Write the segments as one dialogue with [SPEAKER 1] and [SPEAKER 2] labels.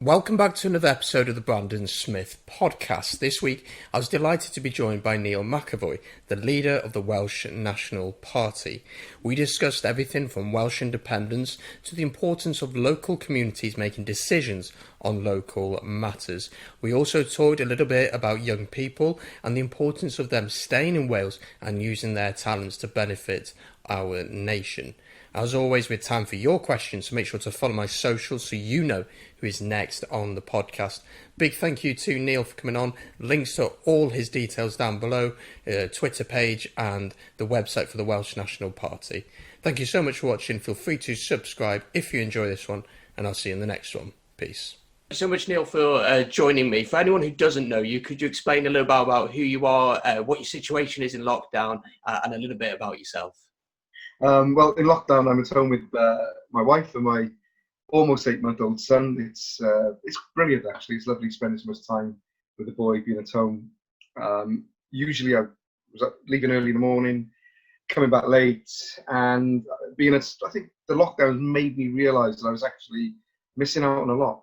[SPEAKER 1] Welcome back to another episode of the Brandon Smith podcast. This week, I was delighted to be joined by Neil McEvoy, the leader of the Welsh National Party. We discussed everything from Welsh independence to the importance of local communities making decisions on local matters. We also talked a little bit about young people and the importance of them staying in Wales and using their talents to benefit our nation. As always, with time for your questions, so make sure to follow my socials so you know who is next on the podcast. Big thank you to Neil for coming on. Links to all his details down below, Twitter page and the website for the Welsh National Party. Thank you so much for watching. Feel free to subscribe if you enjoy this one, and I'll see you in the next one. Peace. Thank you so much, Neil, for joining me. For anyone who doesn't know you, could you explain a little bit about who you are, what your situation is in lockdown, and a little bit about yourself?
[SPEAKER 2] Well, in lockdown, I'm at home with my wife and my almost 8-month-old son. It's brilliant, actually. It's lovely spending so much time with the boy, being at home. Usually I was leaving early in the morning, coming back late, and I think the lockdown made me realise that I was actually missing out on a lot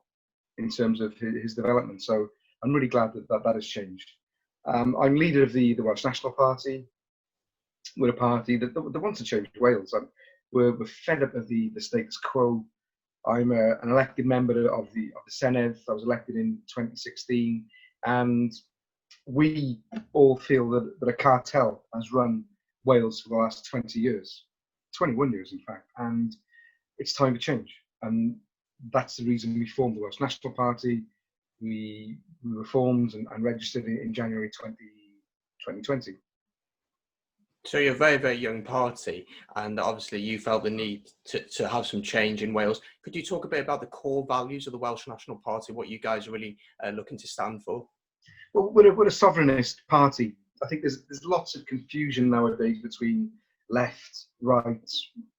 [SPEAKER 2] in terms of his development. So I'm really glad that has changed. I'm leader of the Welsh National Party. We're a party that wants to change Wales. We're fed up of the status quo. I'm an elected member of the Senedd. I was elected in 2016, and we all feel that a cartel has run Wales for the last 20 years, 21 years in fact, and it's time to change. And that's the reason we formed the Welsh National Party. We were formed and registered in January 2020.
[SPEAKER 1] So you're a very, very young party, and obviously you felt the need to have some change in Wales. Could you talk a bit about the core values of the Welsh National Party, what you guys are really looking to stand for?
[SPEAKER 2] Well, we're a sovereignist party. I think there's lots of confusion nowadays between left, right.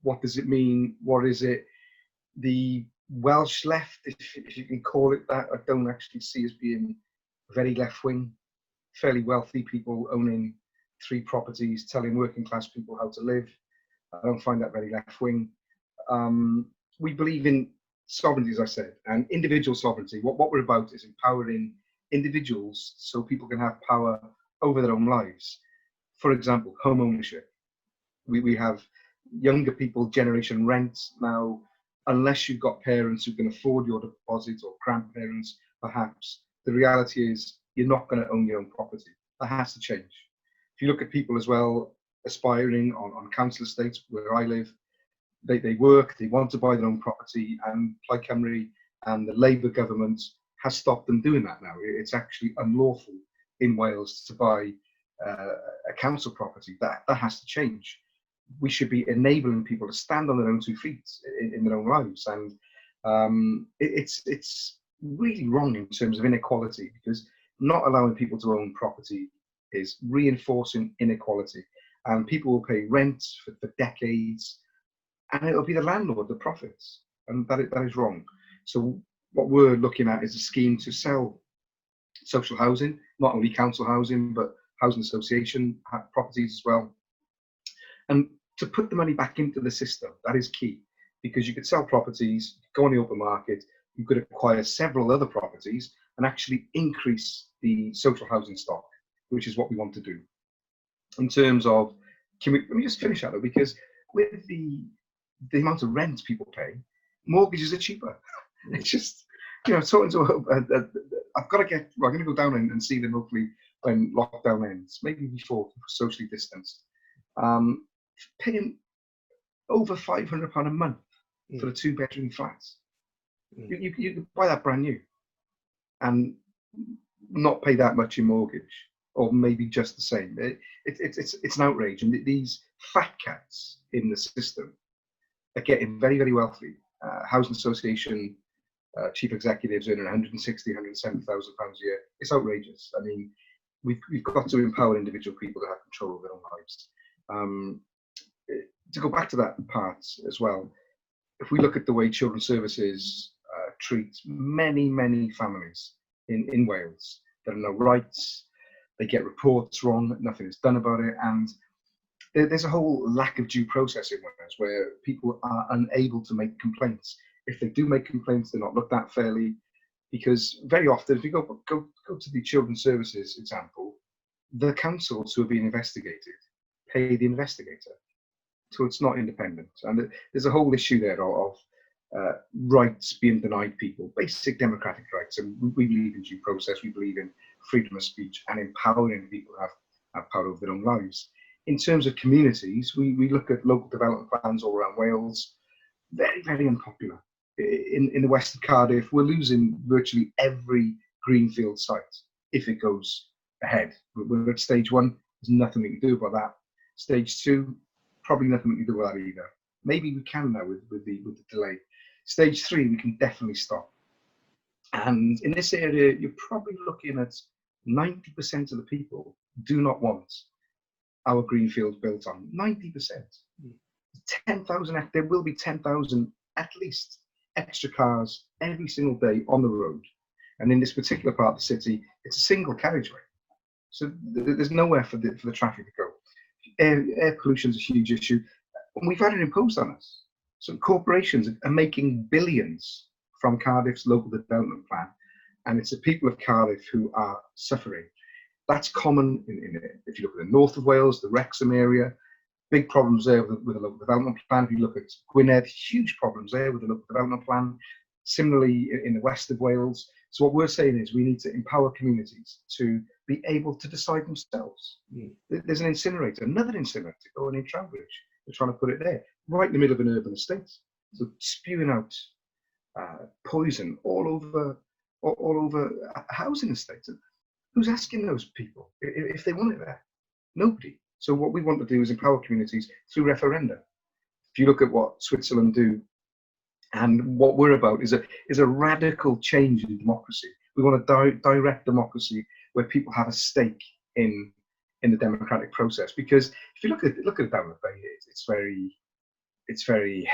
[SPEAKER 2] What does it mean? What is it? The Welsh left, if you can call it that, I don't actually see as being very left-wing. Fairly wealthy people owning 3 properties, telling working class people how to live. I don't find that very left wing. We believe in sovereignty, as I said, and individual sovereignty. What we're about is empowering individuals so people can have power over their own lives. For example, home ownership. We have younger people, generation rent now. Unless you've got parents who can afford your deposit, or grandparents perhaps, the reality is you're not going to own your own property. That has to change. If you look at people as well aspiring on council estates where I live, they work, they want to buy their own property, and Plaid Cymru and the Labour government has stopped them doing that now. It's actually unlawful in Wales to buy a council property. That has to change. We should be enabling people to stand on their own 2 feet in their own lives, and it's really wrong in terms of inequality, because not allowing people to own property is reinforcing inequality, and people will pay rent for decades, and it'll be the landlord that profits, and that is wrong. So what we're looking at is a scheme to sell social housing, not only council housing, but housing association properties as well, and to put the money back into the system. That is key, because you could sell properties, go on the open market, you could acquire several other properties and actually increase the social housing stock, which is what we want to do. In terms of, let me just finish that though, because with the amount of rent people pay, mortgages are cheaper. It's just, talking to I'm going to go down and see them hopefully when lockdown ends, maybe before, socially distanced. Paying over £500 a month for a 2-bedroom flat. You could buy that brand new and not pay that much in mortgage, or maybe just the same. It's an outrage, and these fat cats in the system are getting very, very wealthy. Housing association chief executives earning 160, 170,000 pounds a year. It's outrageous. I mean, we've got to empower individual people to have control of their own lives. To go back to that part as well, if we look at the way children's services treat many, many families in Wales, there are no rights, they get reports wrong, nothing is done about it, and there's a whole lack of due process in Wales where people are unable to make complaints. If they do make complaints, they're not looked at fairly. Because very often, if you go to the children's services example, the councils who are being investigated pay the investigator, so it's not independent. And there's a whole issue there of rights being denied people, basic democratic rights. And we believe in due process, we believe in freedom of speech and empowering people to have power over their own lives. In terms of communities, we look at local development plans all around Wales, very, very unpopular. In the west of Cardiff, we're losing virtually every greenfield site if it goes ahead. We're at stage 1, there's nothing we can do about that. Stage 2, probably nothing we can do about that either. Maybe we can now with the delay. Stage 3, we can definitely stop. And in this area, you're probably looking at 90% of the people do not want our greenfields built on. 90%. 10,000, there will be 10,000 at least extra cars every single day on the road. And in this particular part of the city, it's a single carriageway. So there's nowhere for the traffic to go. Air pollution is a huge issue. And we've had it imposed on us. So corporations are making billions from Cardiff's local development plan. And it's the people of Cardiff who are suffering. That's common if you look at the north of Wales, the Wrexham area, big problems there with the local development plan. If you look at Gwynedd, huge problems there with the local development plan. Similarly, in the west of Wales. So what we're saying is we need to empower communities to be able to decide themselves. There's an incinerator, another incinerator going in Trowbridge. They're trying to put it there, right in the middle of an urban estate. So spewing out poison all over housing estates. Who's asking those people if they want it there? Nobody. So what we want to do is empower communities through referenda. If you look at what Switzerland do, and what we're about is a radical change in democracy. We want a direct democracy where people have a stake in the democratic process. Because if you look at it down the bay, it's very,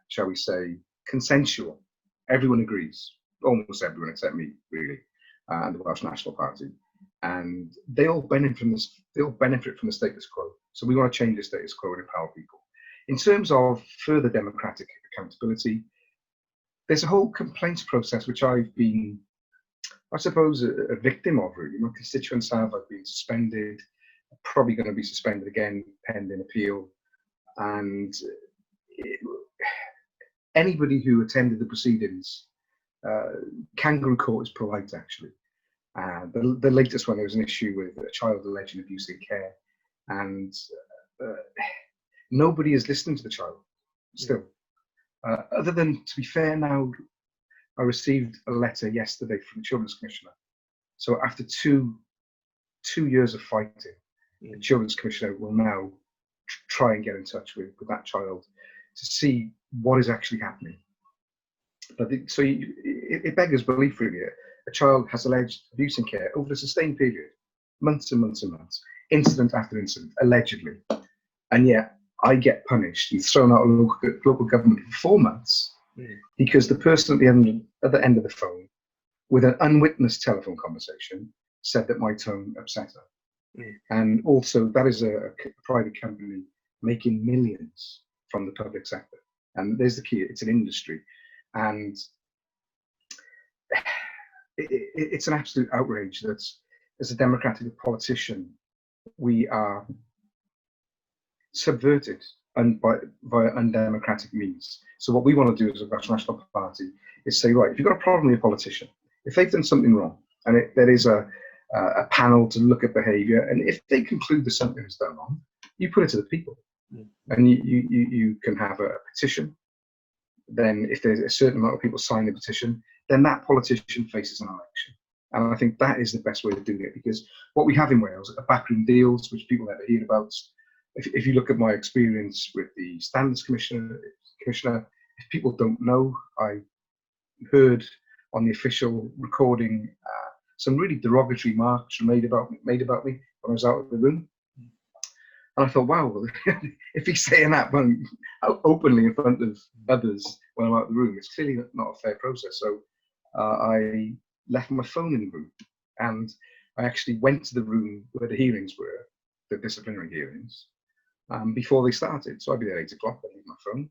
[SPEAKER 2] shall we say, consensual. Everyone agrees, almost everyone except me, really, and the Welsh National Party, and they all benefit from this. They all benefit from the status quo. So we want to change the status quo and empower people. In terms of further democratic accountability, there's a whole complaints process which I've been, I suppose, a victim of. Really, my constituents have. I've been suspended. I'm probably going to be suspended again pending appeal. And anybody who attended the proceedings, Kangaroo Court is polite actually. The latest one, there was an issue with a child alleged abuse in care, and nobody is listening to the child still. Other than, to be fair now, I received a letter yesterday from the Children's Commissioner. So after two years of fighting, the Children's Commissioner will now try and get in touch with that child to see what is actually happening. But it beggars belief, really. A child has alleged abuse in care over a sustained period, months and months and months, incident after incident, allegedly. And yet I get punished and thrown out of local government for 4 months because the person at the other end of the phone, with an unwitnessed telephone conversation, said that my tone upset her. And also, that is a private company making millions from the public sector. And there's the key, it's an industry. And it's an absolute outrage that, as a democratic politician, we are subverted via undemocratic means. So what we want to do as a Welsh National Party is say, right, if you've got a problem with a politician, if they've done something wrong, and there is a panel to look at behaviour, and if they conclude that something is done wrong, you put it to the people. And you can have a petition. Then if there's a certain amount of people sign the petition, then that politician faces an election. And I think that is the best way of doing it, because what we have in Wales are backroom deals, which people never hear about. If you look at my experience with the Standards Commissioner, if people don't know, I heard on the official recording some really derogatory remarks made about me when I was out of the room. And I thought, wow, if he's saying that openly in front of others when I'm out of the room, it's clearly not a fair process. So I left my phone in the room, and I actually went to the room where the hearings were, the disciplinary hearings, before they started. So I'd be there at 8 o'clock, I'd leave my phone,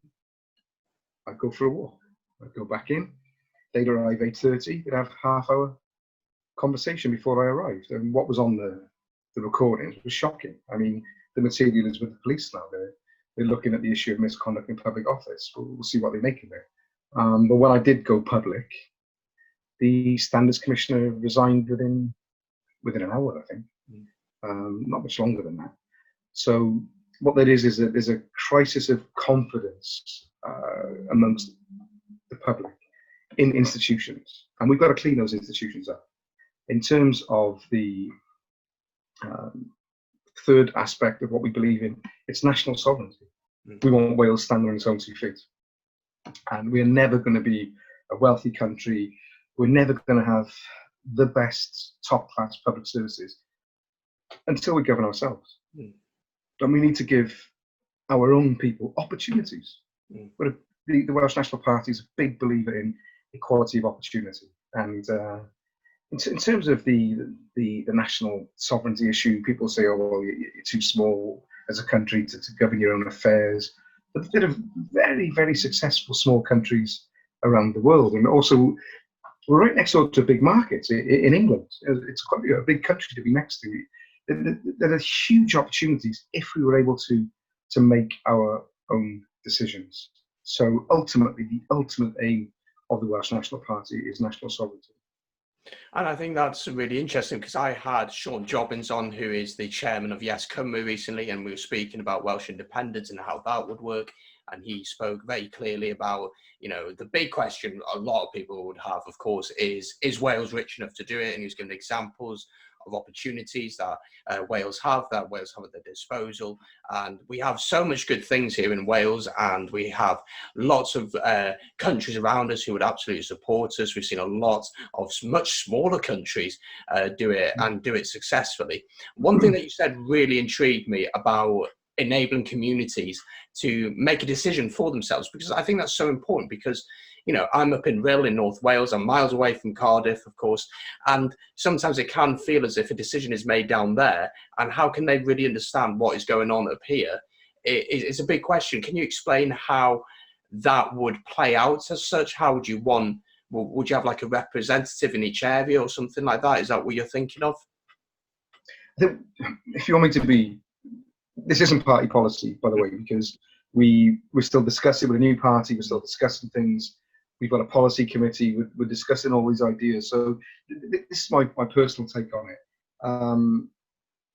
[SPEAKER 2] I'd go for a walk, I'd go back in, they'd arrive 8:30, they'd have half-hour conversation before I arrived. And what was on the recordings was shocking. I mean, the material is with the police now. They're looking at the issue of misconduct in public office. We'll see what they make of it. But when I did go public, the Standards Commissioner resigned within an hour, I think. Not much longer than that. So what that is that there's a crisis of confidence amongst the public in institutions, and we've got to clean those institutions up. In terms of the third aspect of what we believe in, it's national sovereignty. We want Wales standing on its own 2 feet, and we're never going to be a wealthy country. We're never going to have the best top-class public services until we govern ourselves. And we need to give our own people opportunities. But the Welsh National Party is a big believer in equality of opportunity. And in terms of the national sovereignty issue, people say, oh, well, you're too small as a country to govern your own affairs. But there are very, very successful small countries around the world. And also, we're right next door to a big market in England. It's quite a big country to be next to. There are huge opportunities if we were able to make our own decisions. So ultimately, the ultimate aim of the Welsh National Party is national sovereignty.
[SPEAKER 1] And I think that's really interesting, because I had Sean Jobbins on, who is the chairman of Yes Cymru recently, and we were speaking about Welsh independence and how that would work. And he spoke very clearly about, the big question a lot of people would have, of course, is Wales rich enough to do it? And he was giving examples of opportunities that Wales have at their disposal. And we have so much good things here in Wales, and we have lots of countries around us who would absolutely support us. We've seen a lot of much smaller countries do it successfully. One thing that you said really intrigued me about enabling communities to make a decision for themselves, because I think that's so important. Because I'm up in Rhyl in North Wales. I'm miles away from Cardiff, of course, and sometimes it can feel as if a decision is made down there, and how can they really understand what is going on up here? It's a big question. Can you explain how that would play out as such? How would you would you have like a representative in each area or something like that? Is that what you're thinking of?
[SPEAKER 2] If you want me to be, this isn't party policy, by the way, because we're still discussing with a new party, we're still discussing things. We've got a policy committee, we're discussing all these ideas. So this is my personal take on it.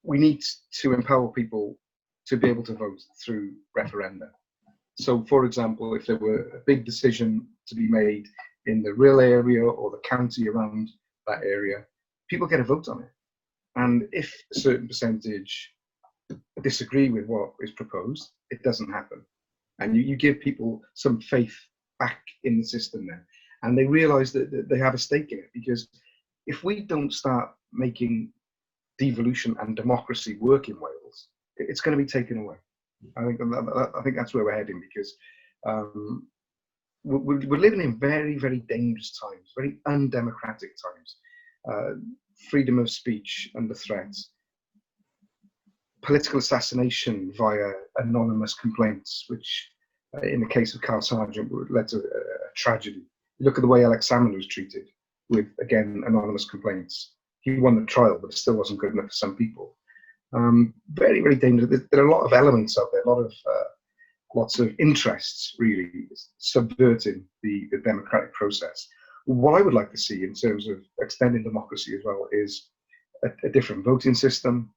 [SPEAKER 2] We need to empower people to be able to vote through referenda. So, for example, if there were a big decision to be made in the Rhyl area or the county around that area, people get a vote on it. And if a certain percentage disagree with what is proposed, it doesn't happen. And you give people some faith back in the system then, and they realize that they have a stake in it. Because if we don't start making devolution and democracy work in Wales, it's going to be taken away. I think that's where we're heading, because we're living in very, very dangerous times, very undemocratic times. Freedom of speech under threat, political assassination via anonymous complaints, which in the case of Carl Sargent led to a tragedy. Look at the way Alex Salmond was treated with, again, anonymous complaints. He won the trial, but it still wasn't good enough for some people. Very, very dangerous. There are a lot of elements out there, lots of interests really subverting the democratic process. What I would like to see in terms of extending democracy as well is a different voting system.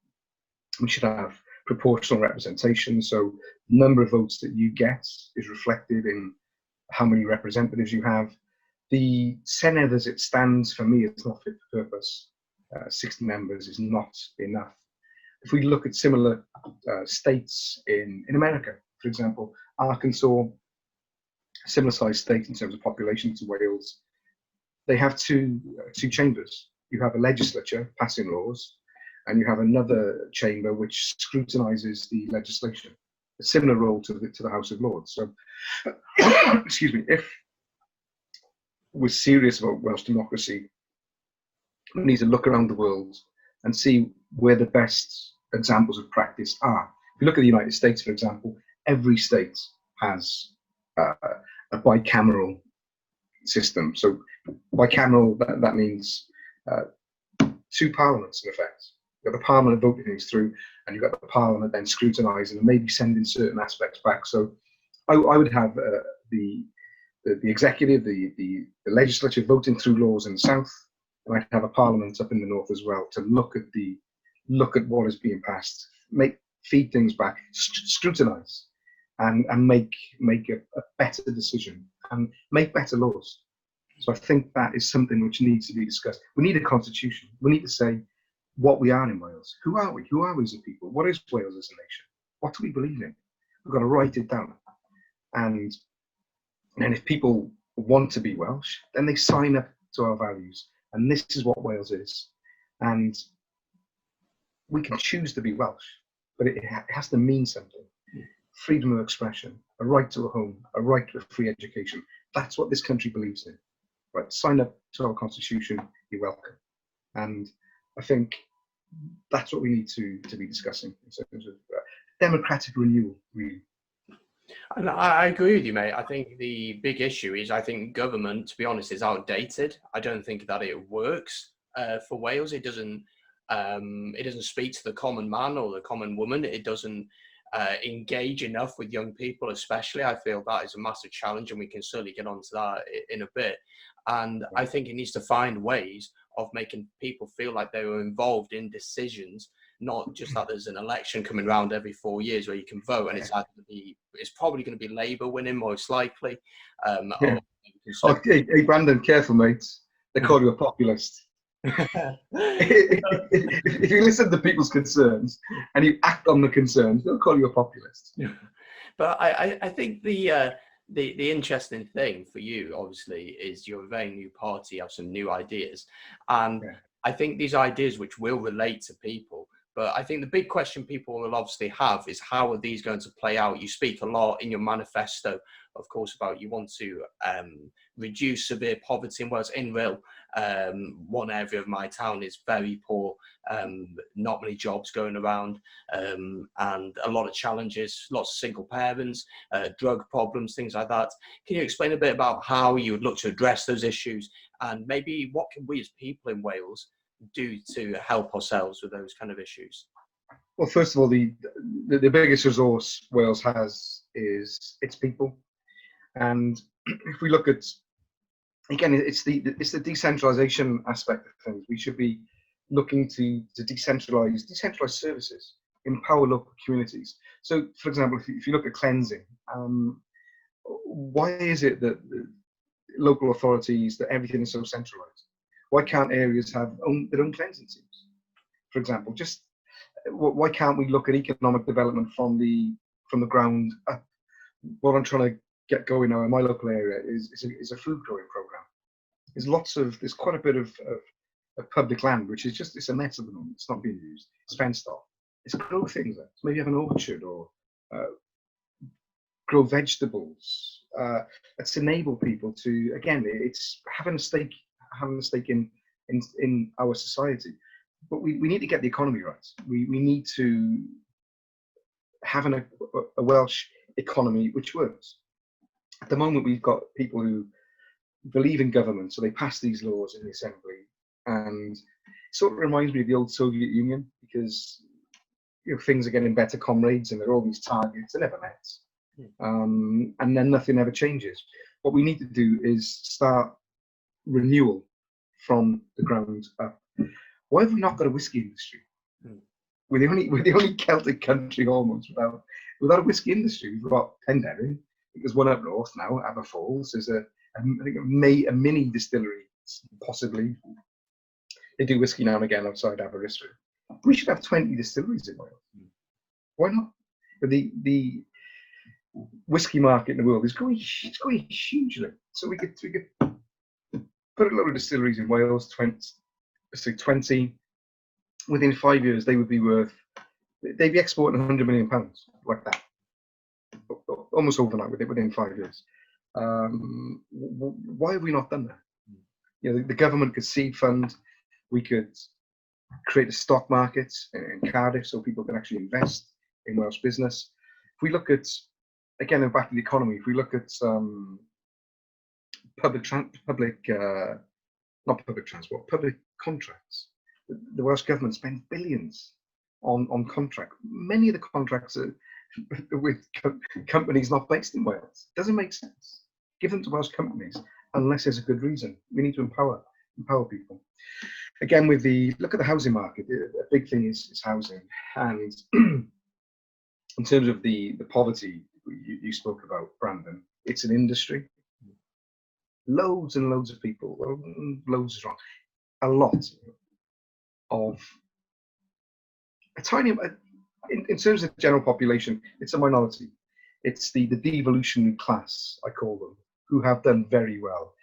[SPEAKER 2] We should have proportional representation, so the number of votes that you get is reflected in how many representatives you have. The Senedd as it stands, for me, it's not fit for purpose. 60 members is not enough. If we look at similar states in America, for example, Arkansas, a similar sized state in terms of population to Wales, they have two chambers. You have a legislature passing laws, and you have another chamber which scrutinises the legislation, a similar role to the House of Lords. So, excuse me, if we're serious about Welsh democracy, we need to look around the world and see where the best examples of practice are. If you look at the United States, for example, every state has a bicameral system. So bicameral, that means 2 parliaments in effect. You've got the parliament voting things through, and you've got the parliament then scrutinising and maybe sending certain aspects back. So I would have the executive, the legislature voting through laws in the south, and I'd have a parliament up in the north as well to look at what is being passed, feed things back, scrutinise, and make a better decision and make better laws. So I think that is something which needs to be discussed. We need a constitution. We need to say what we are in Wales. Who are we? Who are we as a people? What is Wales as a nation? What do we believe in? We've got to write it down. And if people want to be Welsh, then they sign up to our values. And this is what Wales is. And we can choose to be Welsh, but it has to mean something. Freedom of expression, a right to a home, a right to a free education. That's what this country believes in. Right, sign up to our constitution, you're welcome. And I think that's what we need to be discussing in terms of democratic renewal, really.
[SPEAKER 1] And I agree with you, mate. I think the big issue is, I think government, to be honest, is outdated. I don't think that it works for Wales. It doesn't speak to the common man or the common woman. It doesn't engage enough with young people, especially. I feel that is a massive challenge, and we can certainly get onto that in a bit. And I think it needs to find ways of making people feel like they were involved in decisions, not just that there's an election coming around every 4 years where you can vote, and it's probably going to be Labour winning most likely.
[SPEAKER 2] Hey, Brandon, careful, mate. They call you a populist. If you listen to people's concerns and you act on the concerns, they'll call you a populist.
[SPEAKER 1] But I think the interesting thing for you, obviously, is you're a very new party, you have some new ideas. And I think these ideas which will relate to people, but I think the big question people will obviously have is, how are these going to play out? You speak a lot in your manifesto, of course, about you want to reduce severe poverty in Wales. In real, one area of my town is very poor, not many jobs going around, and a lot of challenges, lots of single parents, drug problems, things like that. Can you explain a bit about how you would look to address those issues, and maybe what can we as people in Wales do to help ourselves with those kind of issues?
[SPEAKER 2] Well, first of all, the biggest resource Wales has is its people. And if we look at, again, it's the decentralisation aspect of things. We should be looking to decentralise services, empower local communities. So, for example, if you look at cleansing, why is it that local authorities, that everything is so centralised? Why can't areas have their own cleansing teams? For example, just why can't we look at economic development from the ground up? What I'm trying to get going now in my local area is a food growing program. There's quite a bit of public land which is it's a mess at the moment. It's not being used. It's fenced off. It's grow things there. So maybe have an orchard or grow vegetables. Let's enable people to, again, it's having a stake in our society. But we need to get the economy right. We need to have a Welsh economy which works. At the moment, we've got people who believe in government, so they pass these laws in the assembly, and it sort of reminds me of the old Soviet Union, because things are getting better, comrades, and there are all these targets are never met, and then nothing ever changes. What we need to do is start renewal from the ground up. Why have we not got a whiskey industry? We're the only Celtic country almost without a whiskey industry. We've got Penderyn. There's one up north now, Aberfalls. There's a mini distillery, possibly. They do whiskey now and again outside Aberystwyth. We should have 20 distilleries in Wales. Why not? But the whiskey market in the world is growing hugely. So we could put a lot of distilleries in Wales, 20. Within 5 years, they'd be exporting £100 million like that, almost overnight within 5 years. Why have we not done that? The government could seed fund. We could create a stock market in Cardiff so people can actually invest in Welsh business. If we look at, again, back to the economy, if we look at not public transport, public contracts. The Welsh government spends billions on contract. Many of the contracts are with companies not based in Wales. Doesn't make sense. Give them to Welsh companies unless there's a good reason. We need to empower people. Again, look at the housing market. A big thing is housing, and in terms of the poverty you spoke about, Brandon, it's an industry. Loads and loads of people, well, loads is wrong, a lot of a tiny, in terms of the general population, it's a minority. It's the devolutionary class, I call them, who have done very well.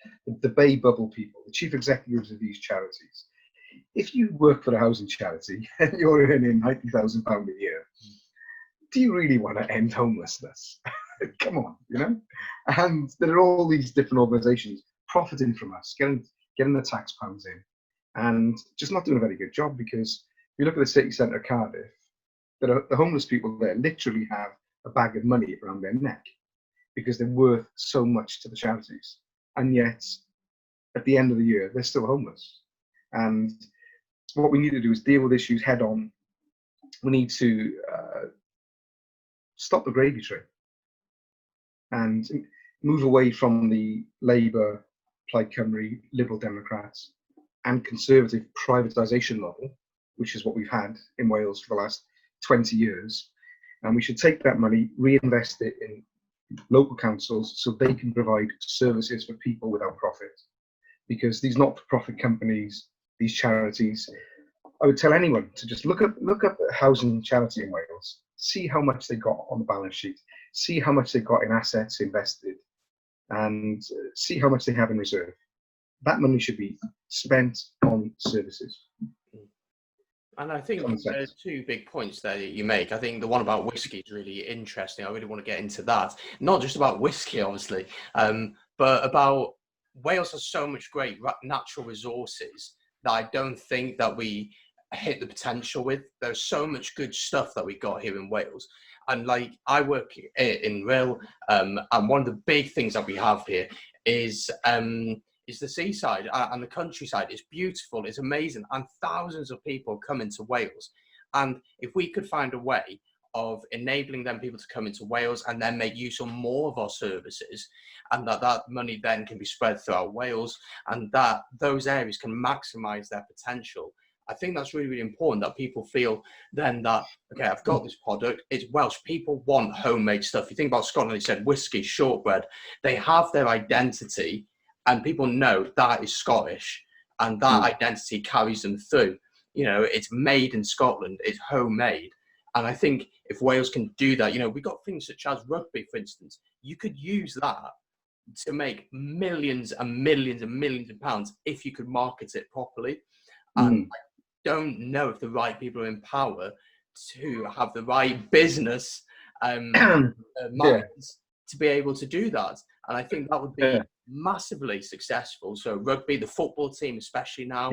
[SPEAKER 2] The Bay Bubble people, the chief executives of these charities. If you work for a housing charity and you're earning £90,000 a year, do you really want to end homelessness? Come on, you know? And there are all these different organisations profiting from us, getting the tax pounds in, and just not doing a very good job, because if you look at the city centre of Cardiff, the homeless people there literally have a bag of money around their neck because they're worth so much to the charities. And yet, at the end of the year, they're still homeless. And what we need to do is deal with issues head on. We need to stop the gravy train and move away from the Labour, Plaid Cymru, Liberal Democrats and Conservative privatisation model, which is what we've had in Wales for the last 20 years. And we should take that money, reinvest it in local councils so they can provide services for people without profit. Because these not-for-profit companies, these charities, I would tell anyone to just look up a housing charity in Wales, see how much they got on the balance sheet, see how much they got in assets invested, and see how much they have in reserve. That money should be spent on services.
[SPEAKER 1] And I think there's two big points there that you make. I think the one about whiskey is really interesting. I really want to get into that. Not just about whiskey, obviously, but about Wales has so much great natural resources that I don't think that we hit the potential with. There's so much good stuff that we got here in Wales. And like, I work in rail, and one of the big things that we have here is the seaside and the countryside. It's beautiful, it's amazing, and thousands of people come into Wales. And if we could find a way of enabling them people to come into Wales and then make use of more of our services, and that money then can be spread throughout Wales, and that those areas can maximise their potential, I think that's really, really important, that people feel then that, okay, I've got this product, it's Welsh, people want homemade stuff. You think about Scotland, they said whiskey, shortbread, they have their identity, and people know that is Scottish, and that identity carries them through. You know, it's made in Scotland, it's homemade. And I think if Wales can do that, you know, we got things such as rugby, for instance. You could use that to make millions and millions and millions of pounds if you could market it properly. And I don't know if the right people are in power to have the right business minds to be able to do that. And I think that would be massively successful. So rugby, the football team especially now,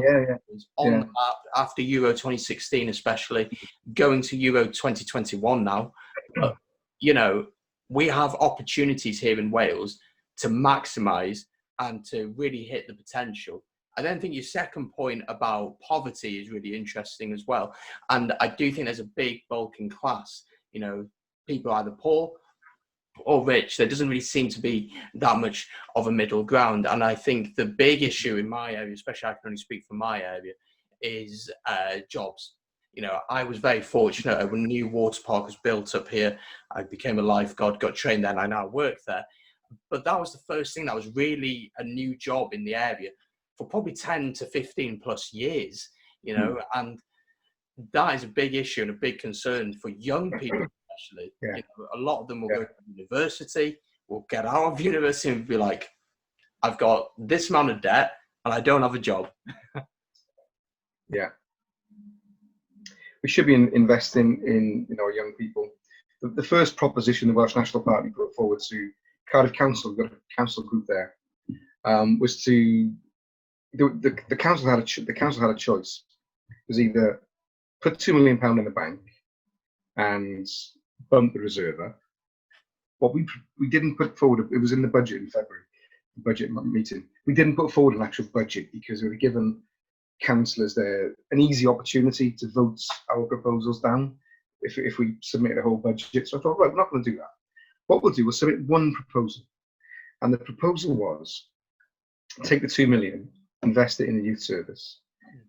[SPEAKER 1] is on the map after Euro 2016, especially going to Euro 2021 now. But, you know, we have opportunities here in Wales to maximise and to really hit the potential. I then think your second point about poverty is really interesting as well. And I do think there's a big bulking class, you know, people either poor or rich. There doesn't really seem to be that much of a middle ground. And I think the big issue in my area, especially I can only speak for my area, is jobs. You know, I was very fortunate when a new water park was built up here. I became a lifeguard, got trained there, and I now work there. But that was the first thing that was really a new job in the area for probably 10 to 15 plus years, you know, and that is a big issue and a big concern for young people, especially. You know, a lot of them will go to university, will get out of university and be like, I've got this amount of debt and I don't have a job.
[SPEAKER 2] We should be investing in, you know, young people. The first proposition the Welsh National Party put forward to Cardiff Council, we've got a council group there, was to the council had a choice. It was either put £2 million in the bank and bump the reserve up. What we didn't put forward, it was in the budget in February. budget meeting. We didn't put forward an actual budget because we were given councillors there an easy opportunity to vote our proposals down if we submitted a whole budget. So I thought, right, we're not going to do that. What we'll do, we'll submit one proposal. And the proposal was take the 2 million, invest it in the youth service,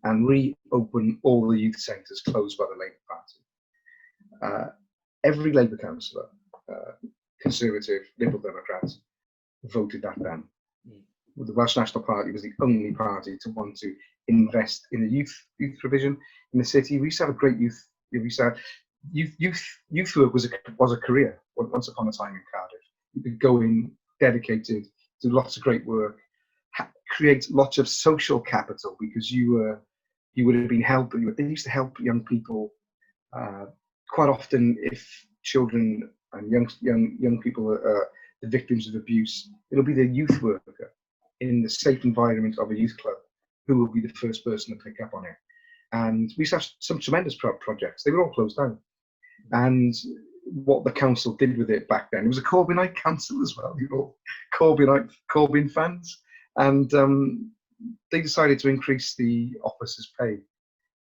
[SPEAKER 2] and reopen all the youth centres closed by the Labour Party. Every Labour councillor, Conservative, Liberal Democrats, voted that down. The Welsh National Party was the only party to want to invest in the youth provision in the city. We used to have a great youth. We used to have youth work was a career once upon a time in Cardiff. You could go in dedicated, do lots of great work, create lots of social capital because you would have been helping. They used to help young people quite often. If children and young people are the victims of abuse, it'll be the youth worker in the safe environment of a youth club who will be the first person to pick up on it. And we used to have some tremendous projects. They were all closed down. And what the council did with it back then, it was a Corbynite council as well, Corbyn fans. And they decided to increase the officers' pay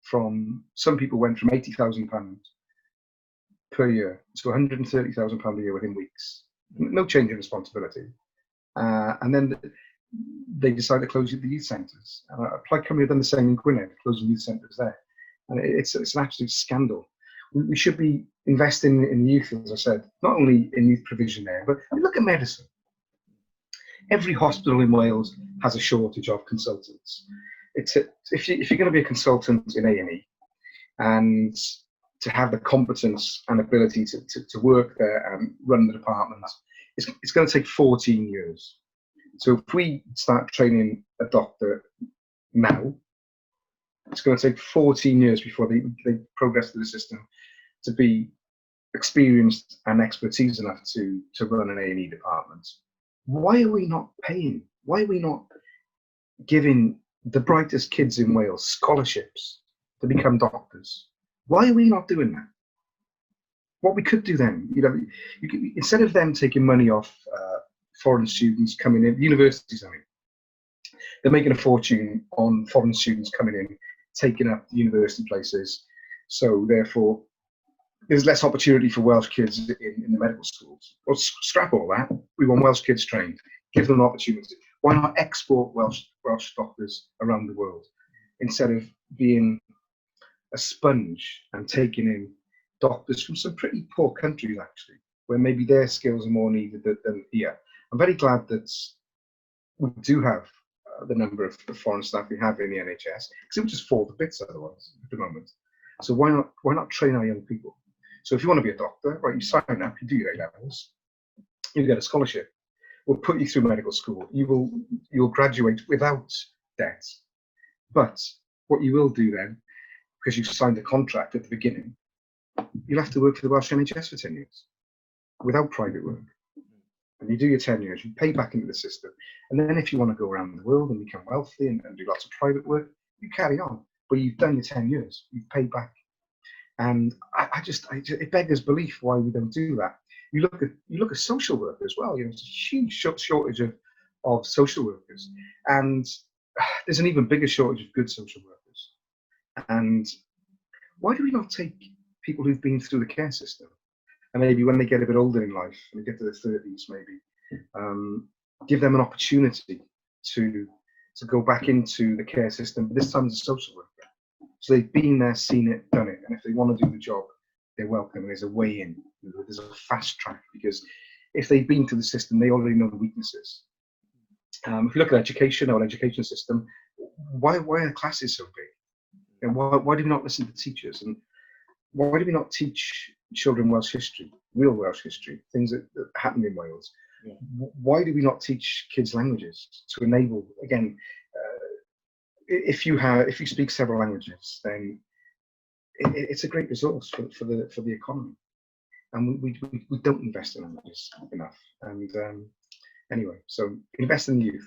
[SPEAKER 2] from, some people went from £80,000 per year to £130,000 a year within weeks. No change in responsibility. And then they decided to close the youth centres. Plaid Cymru have done the same in Gwynedd, closing youth centres there. And it's an absolute scandal. We should be investing in the youth, as I said, not only in youth provision there, but look at medicine. Every hospital in Wales has a shortage of consultants. If you're going to be a consultant in A&E and to have the competence and ability to work there and run the department, it's going to take 14 years. So if we start training a doctor now, it's going to take 14 years before they progress through the system to be experienced and expertise enough to run an A&E department. Why are we not paying? Why are we not giving the brightest kids in Wales scholarships to become doctors? Why are we not doing that? What we could do then, instead of them taking money off foreign students coming in, universities, they're making a fortune on foreign students coming in, taking up the university places. So therefore, there's less opportunity for Welsh kids in the medical schools. Well, scrap all that. We want Welsh kids trained. Give them an opportunity. Why not export Welsh doctors around the world instead of being a sponge and taking in doctors from some pretty poor countries, actually, where maybe their skills are more needed than here. I'm very glad that we do have the number of foreign staff we have in the NHS, because it would just fall to bits otherwise at the moment. So why not train our young people? So if you want to be a doctor, right, you sign up, you do your A-levels, you get a scholarship. We'll put you through medical school. You'll graduate without debt. But what you will do then, because you've signed a contract at the beginning, you'll have to work for the Welsh NHS for 10 years without private work. And you do your 10 years, you pay back into the system. And then if you want to go around the world and become wealthy and do lots of private work, you carry on. But you've done your 10 years, you've paid back. And it beggars belief why we don't do that. You look at social work as well. There's a huge shortage of social workers, and there's an even bigger shortage of good social workers. And why do we not take people who've been through the care system, and maybe when they get a bit older in life, and they get to their 30s, maybe give them an opportunity to go back into the care system, but this time as a social worker. So they've been there, seen it, done it, and if they want to do the job, they're welcome. There's a way in. There's a fast track, because if they've been through the system, they already know the weaknesses. If you look at education, our education system, why are classes so big? And why do we not listen to teachers? And why do we not teach children Welsh history, real Welsh history, things that happened in Wales? Yeah. Why do we not teach kids languages to enable, again, if you speak several languages, then it's a great resource for the economy, and we don't invest in languages enough. And anyway, so invest in youth.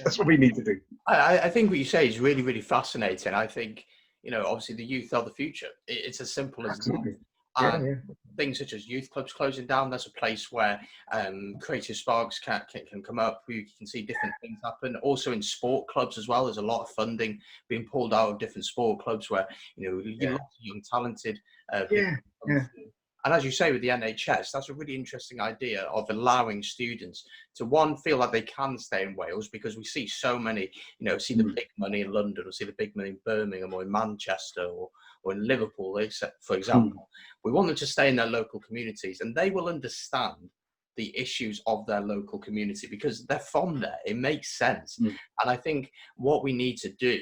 [SPEAKER 2] That's what we need to do.
[SPEAKER 1] I think what you say is really, really fascinating. I think, obviously the youth are the future. It's as simple as that. And
[SPEAKER 2] yeah.
[SPEAKER 1] things such as youth clubs closing down, that's a place where creative sparks can come up. You can see different things happen. Also in sport clubs as well, there's a lot of funding being pulled out of different sport clubs where, you lots of young, talented people come through. And as you say with the NHS, that's a really interesting idea of allowing students to, one, feel like they can stay in Wales, because we see so many, see the big money in London, or see the big money in Birmingham or in Manchester or in Liverpool, for example. We want them to stay in their local communities, and they will understand the issues of their local community because they're from there. It makes sense. And I think what we need to do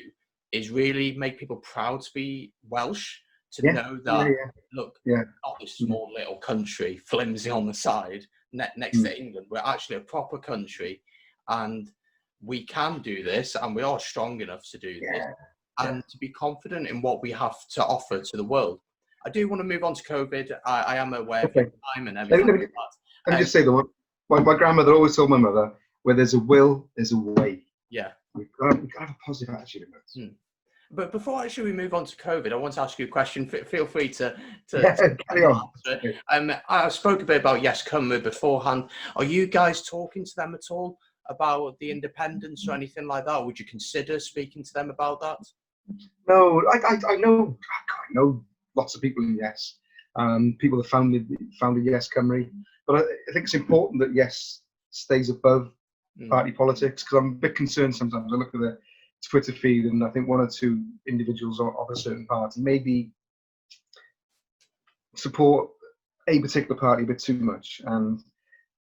[SPEAKER 1] is really make people proud to be Welsh, to know that, look, not this small little country, flimsy on the side, next to England. We're actually a proper country, and we can do this, and we are strong enough to do this, and to be confident in what we have to offer to the world. I do want to move on to COVID. I am aware of your time and everything like that.
[SPEAKER 2] Let me just say the one. My grandmother always told my mother, where there's a will, there's a way.
[SPEAKER 1] Yeah.
[SPEAKER 2] We've got to have a positive attitude about it.
[SPEAKER 1] But before actually we move on to COVID, I want to ask you a question. Feel free to
[SPEAKER 2] carry on.
[SPEAKER 1] I spoke a bit about Yes Cymru beforehand. Are you guys talking to them at all about the independence or anything like that? Or would you consider speaking to them about that?
[SPEAKER 2] No, I know lots of people in Yes. People that founded Yes Cymru. But I think it's important that Yes stays above party politics, because I'm a bit concerned sometimes. I look at the Twitter feed, and I think one or two individuals of a certain party maybe support a particular party a bit too much, and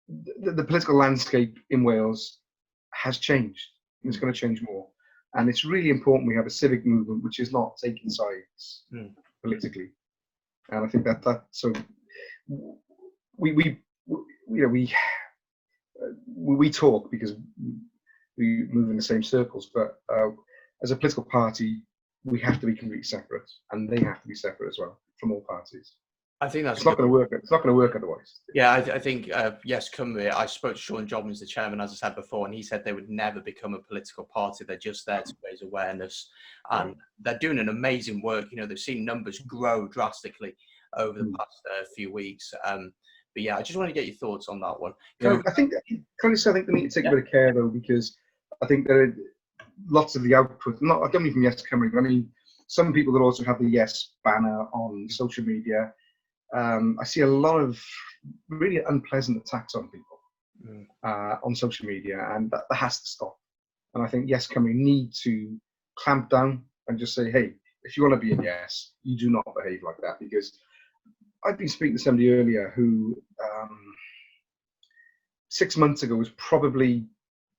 [SPEAKER 2] the political landscape in Wales has changed. It's going to change more, and it's really important we have a civic movement which is not taking sides politically. And I think that so we talk because we move in the same circles, but as a political party, we have to be completely separate, and they have to be separate as well from all parties.
[SPEAKER 1] I think that's
[SPEAKER 2] it's not going to work. It's not going to work otherwise.
[SPEAKER 1] Yeah, I think Yes Cymru. I spoke to Sean Jobins, the chairman, as I said before, and he said they would never become a political party. They're just there to raise awareness, and they're doing an amazing work. They've seen numbers grow drastically over the past few weeks. But yeah, I just want to get your thoughts on that one.
[SPEAKER 2] I think they need to take a bit of care though, because I think there are lots of the output. I don't mean from Yes Cymru, but I mean some people that also have the Yes banner on social media. I see a lot of really unpleasant attacks on people on social media, and that has to stop. And I think Yes Cymru need to clamp down and just say, hey, if you want to be in Yes, you do not behave like that. Because I've been speaking to somebody earlier who 6 months ago was probably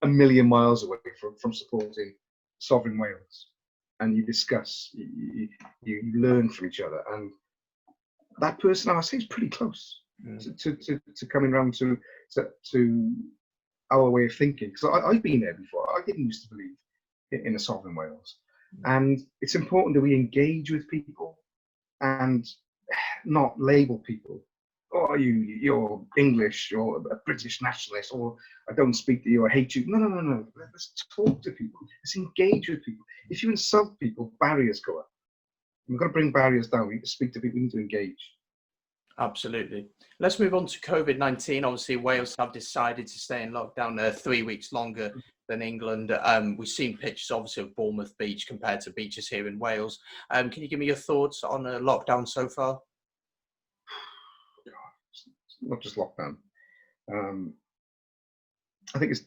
[SPEAKER 2] a million miles away from supporting sovereign Wales, and you discuss, you learn from each other, and that person, I say, is pretty close to coming around to our way of thinking. Because I've been there before. I didn't used to believe in a sovereign Wales, and it's important that we engage with people and not label people. Oh, you're English, you're a British nationalist, or I don't speak to you, I hate you. No. Let's talk to people. Let's engage with people. If you insult people, barriers go up. We've got to bring barriers down. We need to speak to people. We need to engage.
[SPEAKER 1] Absolutely. Let's move on to COVID-19. Obviously, Wales have decided to stay in lockdown 3 weeks longer than England. We've seen pictures, obviously, of Bournemouth Beach compared to beaches here in Wales. Can you give me your thoughts on lockdown so far?
[SPEAKER 2] It's not just lockdown. I think it's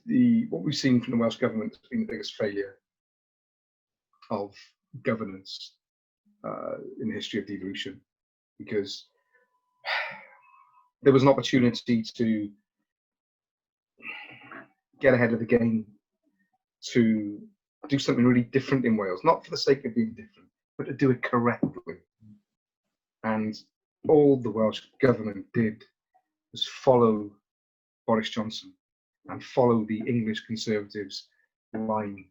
[SPEAKER 2] what we've seen from the Welsh government has been the biggest failure of governance in the history of devolution, because there was an opportunity to get ahead of the game, to do something really different in Wales, not for the sake of being different, but to do it correctly. And all the Welsh government did was follow Boris Johnson and follow the English Conservatives line.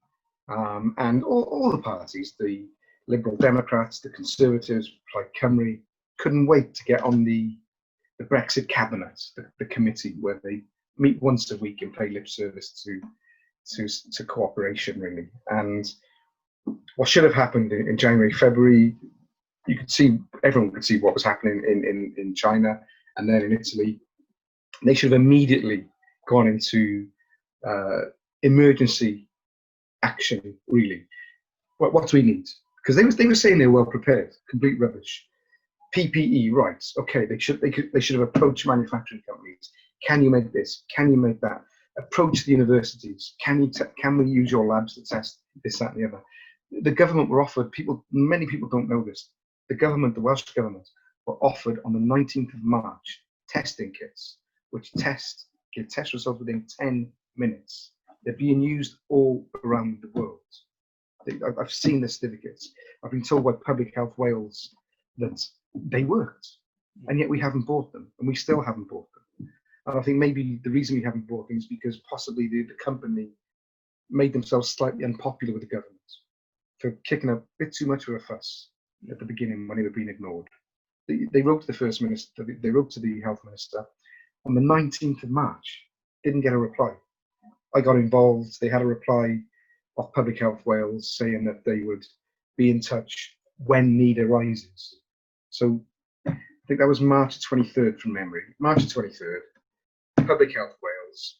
[SPEAKER 2] And all the parties, the Liberal Democrats, the Conservatives, Plaid Cymru, couldn't wait to get on the Brexit cabinet, the committee where they meet once a week and pay lip service to cooperation, really. And what should have happened in January, February, you could see, everyone could see what was happening in China and then in Italy. They should have immediately gone into emergency action, really. What do we need? Because they were saying they were well prepared. Complete rubbish. PPE, right? Okay, they should have approached manufacturing companies. Can you make this? Can you make that? Approach the universities. Can we use your labs to test this, that, and the other? The government were offered. Many people don't know this. The Welsh government, were offered on the 19th of March testing kits, which give test results within 10 minutes. They're being used all around the world. I've seen the certificates. I've been told by Public Health Wales that they worked, and yet we haven't bought them, and we still haven't bought them. And I think maybe the reason we haven't bought them is because possibly the company made themselves slightly unpopular with the government for kicking a bit too much of a fuss at the beginning when they were being ignored. They wrote to the First Minister, they wrote to the Health Minister on the 19th of March, didn't get a reply. I got involved, they had a reply of Public Health Wales saying that they would be in touch when need arises. So I think that was March 23rd from memory. March 23rd, Public Health Wales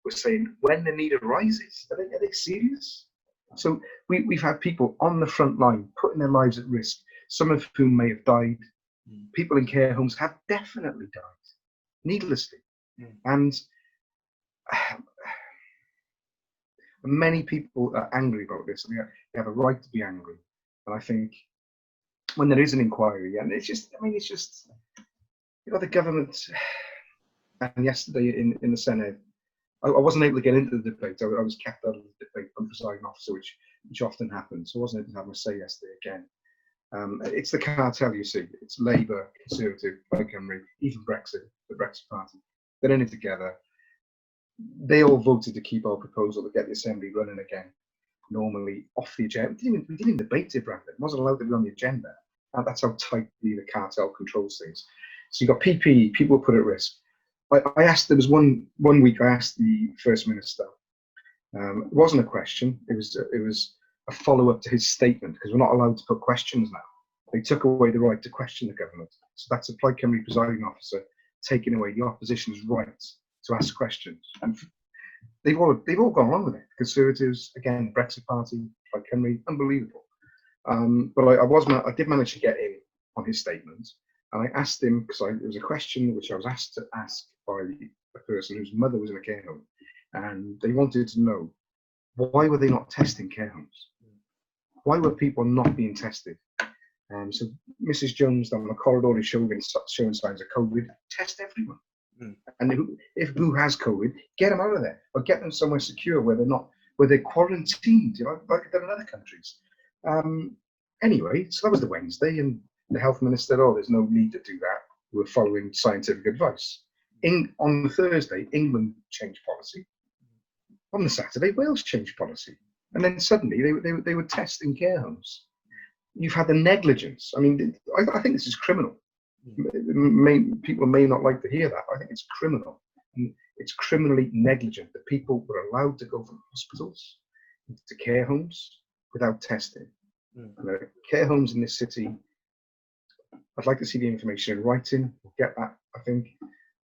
[SPEAKER 2] was saying when the need arises. Are they serious? So we've had people on the front line putting their lives at risk, some of whom may have died. People in care homes have definitely died needlessly. And many people are angry about this, and they have a right to be angry. And I think when there is an inquiry, and it's just, the government. And yesterday in the Senedd, I wasn't able to get into the debate. I was kept out of the debate by the presiding officer, which often happens. So I wasn't able to have my say yesterday again. It's the cartel, you see. It's Labour, Conservative, Plaid Cymru, even Brexit, the Brexit Party. They're in it together. They all voted to keep our proposal to get the Assembly running again, normally off the agenda. We didn't even debate it, Brandon. It wasn't allowed to be on the agenda. And that's how tightly the cartel controls things. So you've got PPE, people put at risk. I asked, there was one week I asked the First Minister, it wasn't a question, it was a follow-up to his statement, because we're not allowed to put questions now. They took away the right to question the government. So that's a Plaid Cymru presiding officer taking away the opposition's right to ask questions. And they've all gone along with it. Conservatives, again, Brexit Party, Plaid Cymru, unbelievable. But I did manage to get in on his statement. And I asked him, because it was a question which I was asked to ask by a person whose mother was in a care home. And they wanted to know, why were they not testing care homes? Why were people not being tested? So Mrs. Jones down the corridor is showing signs of COVID. Test everyone. And who has COVID, get them out of there, or get them somewhere secure where they're quarantined, like they're in other countries. Anyway, so that was the Wednesday, and the health minister, there's no need to do that. We're following scientific advice. On the Thursday, England changed policy. On the Saturday, Wales changed policy. And then suddenly they were testing care homes. You've had the negligence. I think this is criminal. People may not like to hear that. I think it's criminal. And it's criminally negligent that people were allowed to go from hospitals to care homes without testing. And care homes in this city, I'd like to see the information in writing. We'll get that, I think.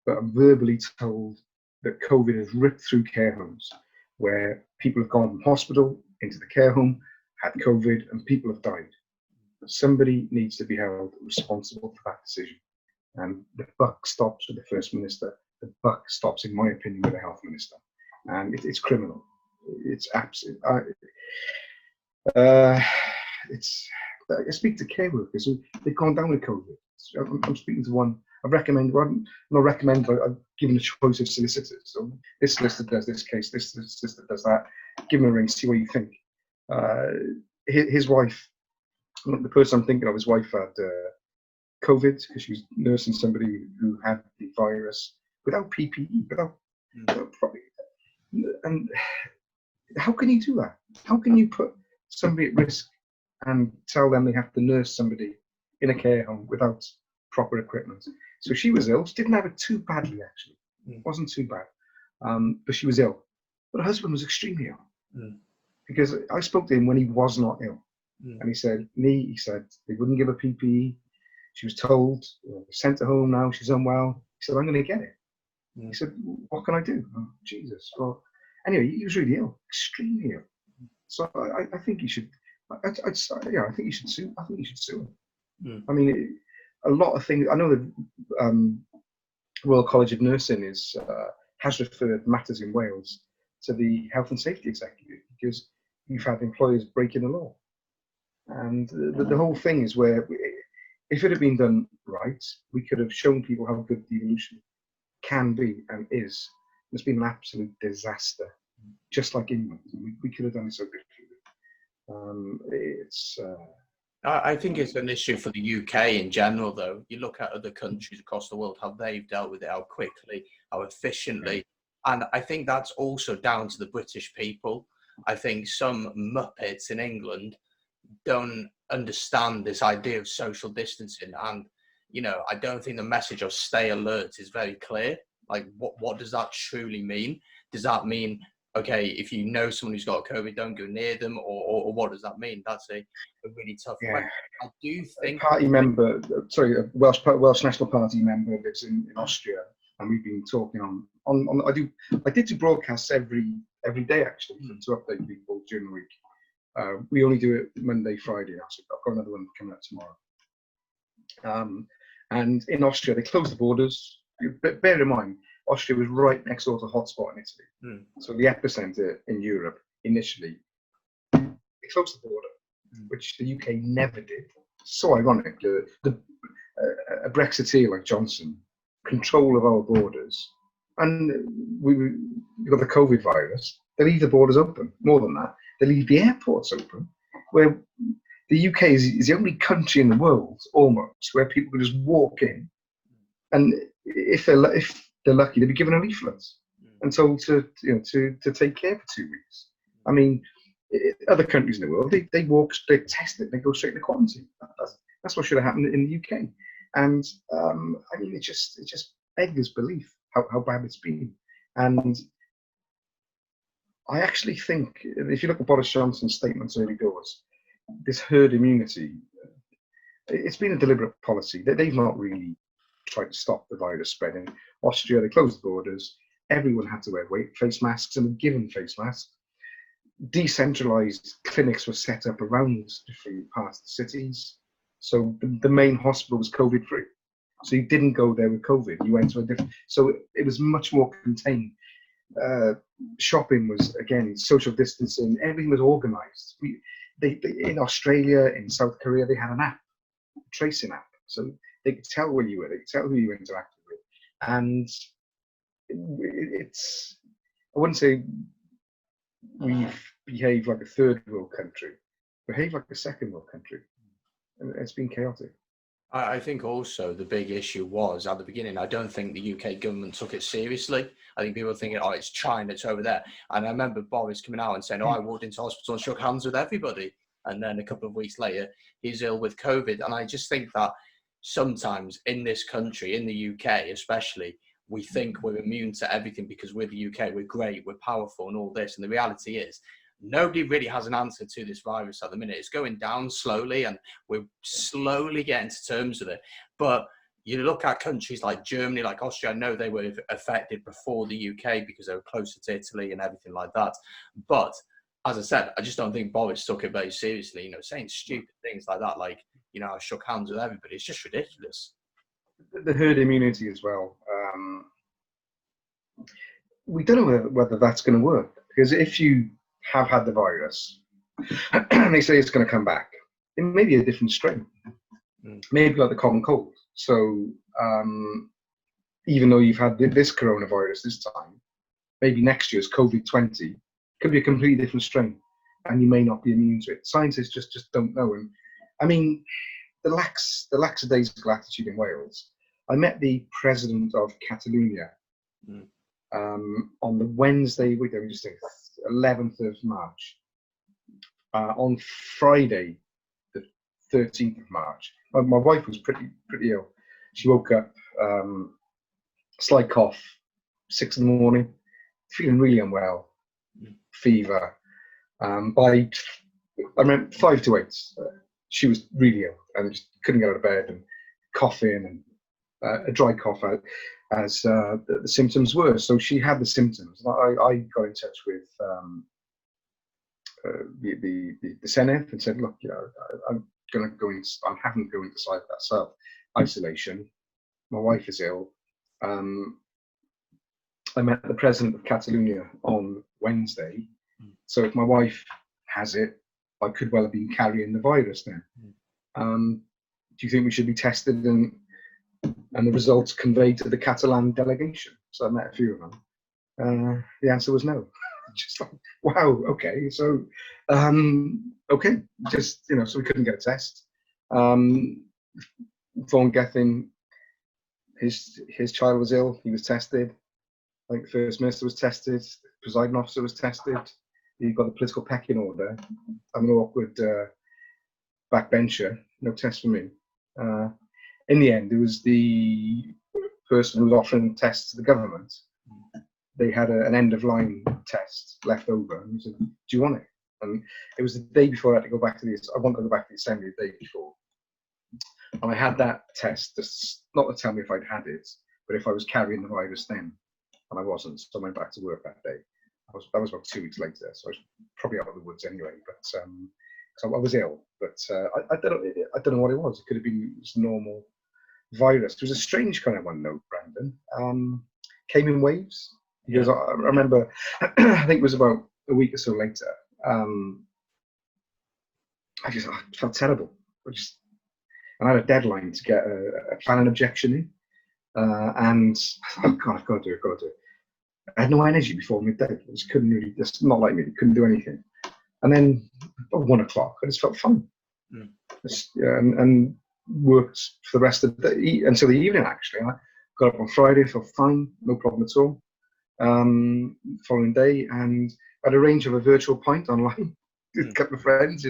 [SPEAKER 2] But I'm verbally told that COVID has ripped through care homes, where people have gone from hospital into the care home, had COVID, and people have died. Somebody needs to be held responsible for that decision. And the buck stops with the First Minister. The buck stops, in my opinion, with the Health Minister. And it's criminal. It's absolute. I speak to care workers who they've gone down with COVID. I'm speaking to one. I've given a choice of solicitors. So this solicitor does this case, this solicitor does that. Give him a ring, see what you think. His wife, the person I'm thinking of, his wife had COVID because she was nursing somebody who had the virus without PPE, without and how can you do that? How can you put somebody at risk and tell them they have to nurse somebody in a care home without proper equipment? So she was ill. She didn't have it too badly, actually. It wasn't too bad. But she was ill. But her husband was extremely ill. Because I spoke to him when he was not ill. And he said, he said, they wouldn't give her PPE. She was told, sent her home now, she's unwell. He said, I'm going to get it. He said, what can I do? Oh, Jesus. Well, anyway, he was really ill, extremely ill. So I think he should, I think he should sue. I think he should sue him. I mean, a lot of things, I know that Royal College of Nursing has referred matters in Wales to the Health and Safety Executive because you've had employers breaking the law. And the whole thing is where, if it had been done right, we could have shown people how good devolution can be and is. It's been an absolute disaster, just like England. We could have done it so differently.
[SPEAKER 1] I think it's an issue for the UK in general, though. You look at other countries across the world, how they've dealt with it, how quickly, how efficiently. And I think that's also down to the British people. I think some muppets in England don't understand this idea of social distancing. And, I don't think the message of stay alert is very clear. Like, what does that truly mean? Does that mean, okay, if you know someone who's got COVID, don't go near them, or what does that mean? That's a really tough question. I do think
[SPEAKER 2] a Welsh National Party member lives in Austria, and we've been talking on I did do broadcasts every day actually to update people during the week. We only do it Monday, Friday now, so I've got another one coming up tomorrow. And in Austria, they closed the borders. But bear in mind, Austria was right next door to a hotspot in Italy. So the epicenter in Europe initially, they closed the border, which the UK never did. So ironic. A Brexiteer like Johnson, control of our borders, and we got the COVID virus. They leave the borders open. More than that, they leave the airports open, where the UK is the only country in the world almost where people can just walk in, and if they're lucky, they'll be given a leaflet and told to take care for 2 weeks. I mean, other countries in the world, they walk, they test it, they go straight to quarantine. That's what should have happened in the UK. And I mean, it just beggars belief how bad it's been. And I actually think if you look at Boris Johnson's statements early doors, this herd immunity, it's been a deliberate policy. They've not really tried to stop the virus spreading. Austria, they closed the borders. Everyone had to wear face masks and were given face masks. Decentralized clinics were set up around different parts of the cities. So the main hospital was COVID free. So you didn't go there with COVID. You went to a different. So it was much more contained. Shopping was, again, social distancing. Everything was organized. They in Australia, in South Korea, they had an app, a tracing app. So they could tell where you were. They could tell who you interacted with. And it's, I wouldn't say we've behaved like a third world country. Behaved like a second world country. And it's been chaotic.
[SPEAKER 1] I think also the big issue was at the beginning, I don't think the UK government took it seriously. I think people were thinking, oh, it's China, it's over there. And I remember Boris coming out and saying, oh, I walked into hospital and shook hands with everybody. And then a couple of weeks later, he's ill with COVID. And I just think that sometimes in this country, in the UK especially, we think we're immune to everything because we're the UK, we're great, we're powerful and all this. And the reality is, nobody really has an answer to this virus at the minute. It's going down slowly and we're slowly getting to terms with it. But you look at countries like Germany, like Austria, I know they were affected before the UK because they were closer to Italy and everything like that. But as I said, I just don't think Boris took it very seriously, saying stupid things like that, like, I shook hands with everybody. It's just ridiculous.
[SPEAKER 2] The herd immunity as well. We don't know whether that's going to work, because if you have had the virus and they say it's going to come back, it may be a different strain, maybe like the common cold. So even though you've had this coronavirus this time, maybe next year's COVID-20 could be a completely different strain and you may not be immune to it. Scientists just don't know. And I mean, the lackadaisical attitude in Wales. I met the president of Catalonia on the Wednesday, 11th of March. On Friday, the 13th of March, my wife was pretty ill. She woke up, slight cough, 6 in the morning, feeling really unwell, fever. By I mean, 5 to 8. She was really ill and just couldn't get out of bed and coughing and a dry cough as the symptoms were. So she had the symptoms. I got in touch with the Senedd and said, look, I'm going to go in. I'm having to go into self isolation. My wife is ill. I met the president of Catalonia on Wednesday. So if my wife has it, I could well have been carrying the virus then. Do you think we should be tested and the results conveyed to the Catalan delegation? So I met a few of them. The answer was no. Just like, wow, okay. So, okay, just, so we couldn't get a test. Vaughan Gethin, his child was ill. He was tested. I think the First Minister was tested. The presiding officer was tested. He got the political pecking order. I'm an awkward backbencher. No test for me. In the end, it was the person who was offering tests to the government. They had an end-of-line test left over, and he said, "Do you want it?" And it was the day before I had to go back to I wanted to go back to the assembly the day before, and I had that test, just not to tell me if I'd had it, but if I was carrying the virus then, and I wasn't. So I went back to work that day. That was about 2 weeks later, so I was probably out of the woods anyway. But so I was ill, but I don't know what it was. It could have been just normal virus. It was a strange kind of one, though, Brandon. Came in waves. Because I remember, I think it was about a week or so later, I felt terrible. And I had a deadline to get a planning objection in. And oh God, I've got to do it. I had no energy before midday. I just couldn't really, just not like me, couldn't do anything. And then about 1 o'clock, I just felt fine. And worked for the rest of the day, until the evening, actually. And I got up on Friday, felt fine, no problem at all. Following day, and I'd arranged a virtual pint online with a couple of friends,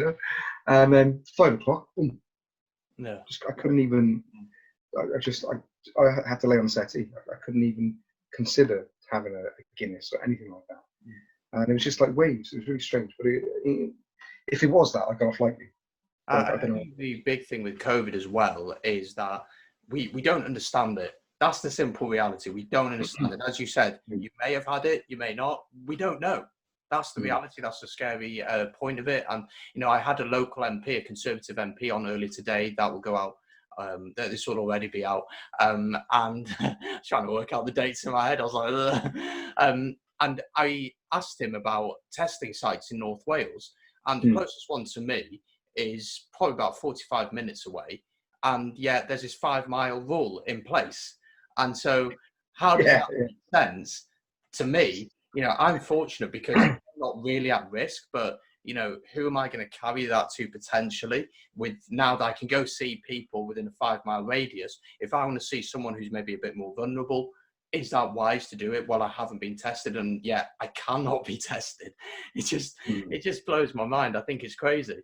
[SPEAKER 2] and then 5 o'clock, boom.
[SPEAKER 1] No,
[SPEAKER 2] I couldn't even. I had to lay on the settee. I couldn't even consider having a Guinness or anything like that. And it was just like waves. It was really strange. But if it was that, I got off lightly.
[SPEAKER 1] I think the big thing with COVID as well is that we don't understand it. That's the simple reality. We don't understand it. As you said, you may have had it, you may not. We don't know. That's the reality. That's the scary point of it. And, I had a local MP, a Conservative MP on earlier today that will go out. This will already be out. And trying to work out the dates in my head. I was like, and I asked him about testing sites in North Wales. And the closest one to me is probably about 45 minutes away. And yet there's this 5-mile rule in place. And so how does that make sense to me? I'm fortunate because I'm not really at risk, but, who am I going to carry that to potentially with now that I can go see people within a 5-mile radius? If I want to see someone who's maybe a bit more vulnerable, is that wise to do it? Well, I haven't been tested, and yet I cannot be tested. It just blows my mind. I think it's crazy.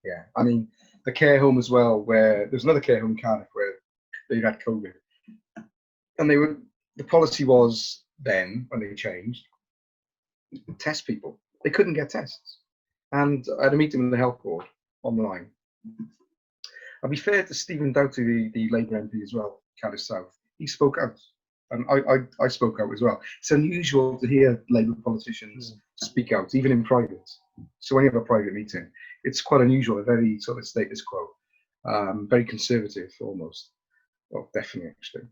[SPEAKER 2] Yeah. I mean, the care home as well, where there's another care home in Cardiff where they had COVID. And the policy was then, when they changed, test people. They couldn't get tests. And I had a meeting with the health board online. I'll be fair to Stephen Doughty, the Labour MP as well, Cardiff South. He spoke out. And I spoke out as well. It's unusual to hear Labour politicians speak out, even in private. So when you have a private meeting, it's quite unusual, a very sort of status quo, very conservative almost. Well, definitely, actually.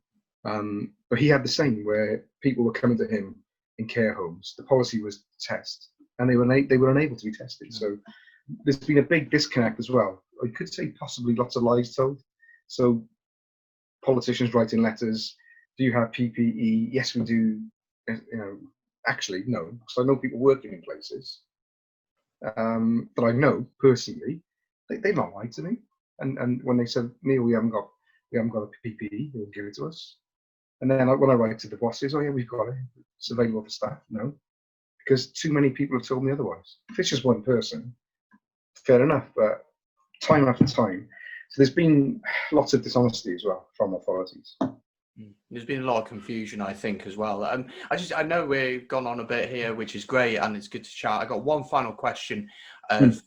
[SPEAKER 2] But he had the same, where people were coming to him in care homes. The policy was to test, and they were unable to be tested. So there's been a big disconnect as well. I could say possibly lots of lies told. So politicians writing letters, do you have PPE? Yes, we do. Actually, no. So I know people working in places that I know personally, they've not lied to me. And when they said, Neil, we haven't got a PPE, they'll give it to us. And then when I write to the bosses, oh yeah, we've got it. It's available for staff. No, because too many people have told me otherwise. If it's just one person, fair enough. But time after time, so there's been lots of dishonesty as well from authorities.
[SPEAKER 1] There's been a lot of confusion, I think, as well. I know we've gone on a bit here, which is great, and it's good to chat. I got one final question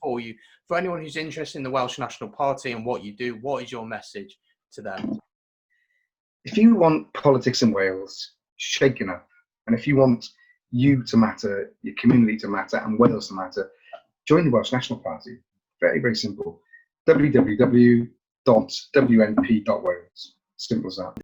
[SPEAKER 1] for you. For anyone who's interested in the Welsh National Party and what you do, what is your message to them?
[SPEAKER 2] If you want politics in Wales shaken up, and if you want you to matter, your community to matter, and Wales to matter, join the Welsh National Party. Very, very simple. www.wnp.wales. Simple as that.